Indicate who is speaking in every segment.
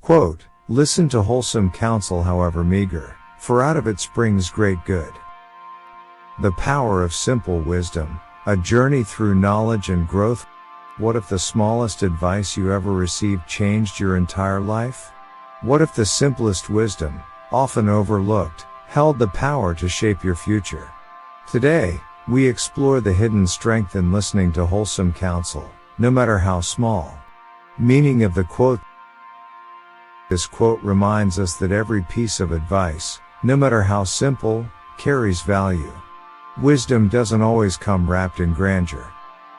Speaker 1: Quote, "Listen to wholesome counsel, however meagre, for out of it springs great good." The power of simple wisdom, a journey through knowledge and growth. What if the smallest advice you ever received changed your entire life? What if the simplest wisdom, often overlooked, held the power to shape your future? Today, we explore the hidden strength in listening to wholesome counsel, no matter how small. Meaning of the quote. This quote reminds us that every piece of advice, no matter how simple, carries value. Wisdom doesn't always come wrapped in grandeur.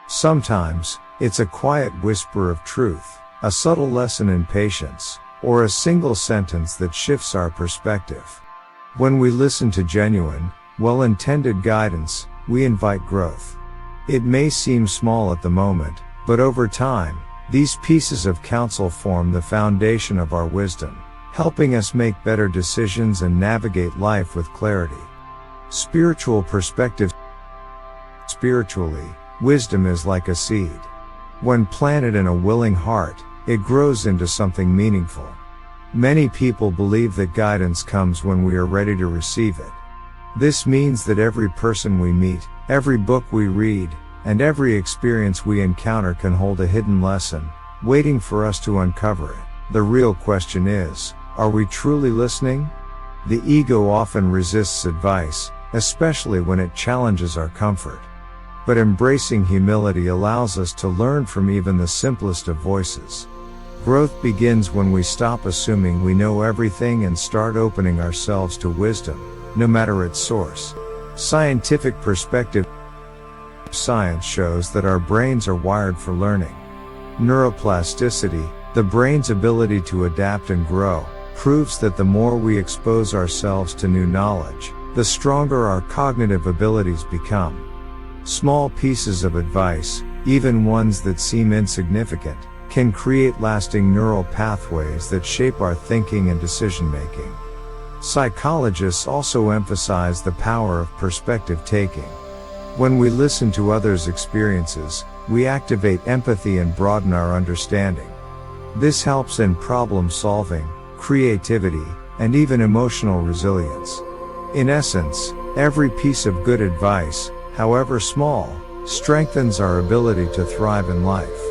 Speaker 1: Sometimes, it's a quiet whisper of truth, a subtle lesson in patience, or a single sentence that shifts our perspective. When we listen to genuine, well-intended guidance, we invite growth. It may seem small at the moment, but over time, these pieces of counsel form the foundation of our wisdom, helping us make better decisions and navigate life with clarity. Spiritual perspective. Spiritually, wisdom is like a seed. When planted in a willing heart, it grows into something meaningful. Many people believe that guidance comes when we are ready to receive it. This means that every person we meet, every book we read, and every experience we encounter can hold a hidden lesson, waiting for us to uncover it. The real question is, are we truly listening? The ego often resists advice, especially when it challenges our comfort. But embracing humility allows us to learn from even the simplest of voices. Growth begins when we stop assuming we know everything and start opening ourselves to wisdom, no matter its source. Scientific perspective. Science shows that our brains are wired for learning. Neuroplasticity, the brain's ability to adapt and grow, proves that the more we expose ourselves to new knowledge, the stronger our cognitive abilities become. Small pieces of advice, even ones that seem insignificant, can create lasting neural pathways that shape our thinking and decision-making. Psychologists also emphasize the power of perspective taking. When we listen to others' experiences, we activate empathy and broaden our understanding. This helps in problem solving, creativity, and even emotional resilience. In essence, every piece of good advice, however small, strengthens our ability to thrive in life.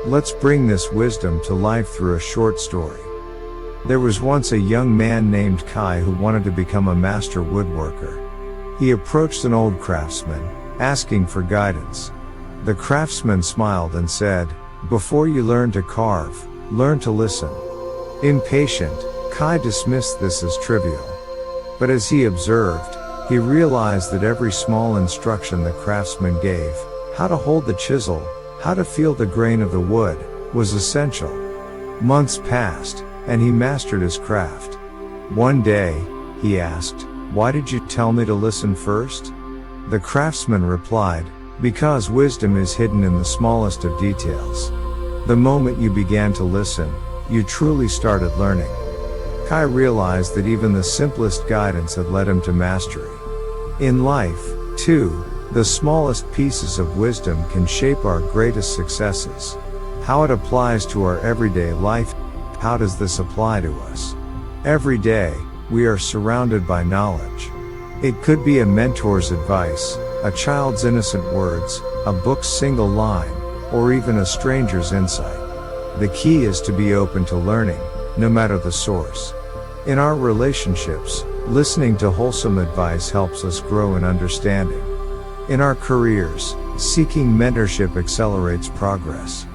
Speaker 1: Let's bring this wisdom to life through a short story. There was once a young man named Kai who wanted to become a master woodworker. He approached an old craftsman, asking for guidance. The craftsman smiled and said, "Before you learn to carve, learn to listen." Impatient, Kai dismissed this as trivial. But as he observed, he realized that every small instruction the craftsman gave, how to hold the chisel, how to feel the grain of the wood, was essential. Months passed, and he mastered his craft. One day, he asked, "Why did you tell me to listen first?" The craftsman replied, "Because wisdom is hidden in the smallest of details. The moment you began to listen, you truly started learning." Kai realized that even the simplest guidance had led him to mastery. In life, too, the smallest pieces of wisdom can shape our greatest successes. How it applies to our everyday life. How does this apply to us? Every day, we are surrounded by knowledge. It could be a mentor's advice, a child's innocent words, a book's single line, or even a stranger's insight. The key is to be open to learning, no matter the source. In our relationships, listening to wholesome advice helps us grow in understanding. In our careers, seeking mentorship accelerates progress.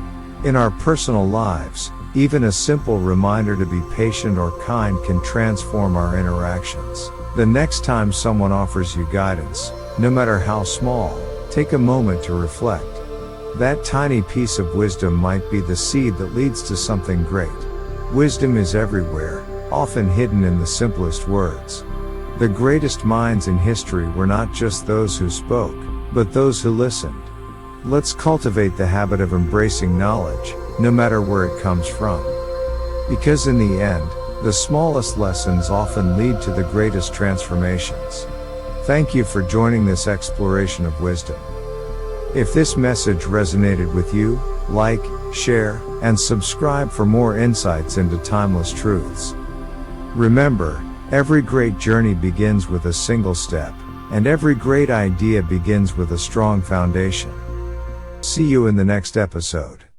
Speaker 1: In our personal lives, even a simple reminder to be patient or kind can transform our interactions. The next time someone offers you guidance, no matter how small, take a moment to reflect. That tiny piece of wisdom might be the seed that leads to something great. Wisdom is everywhere, often hidden in the simplest words. The greatest minds in history were not just those who spoke, but those who listened. Let's cultivate the habit of embracing knowledge, no matter where it comes from. Because in the end, the smallest lessons often lead to the greatest transformations. Thank you for joining this exploration of wisdom. If this message resonated with you, like, share, and subscribe for more insights into timeless truths. Remember, every great journey begins with a single step, and every great idea begins with a strong foundation. See you in the next episode.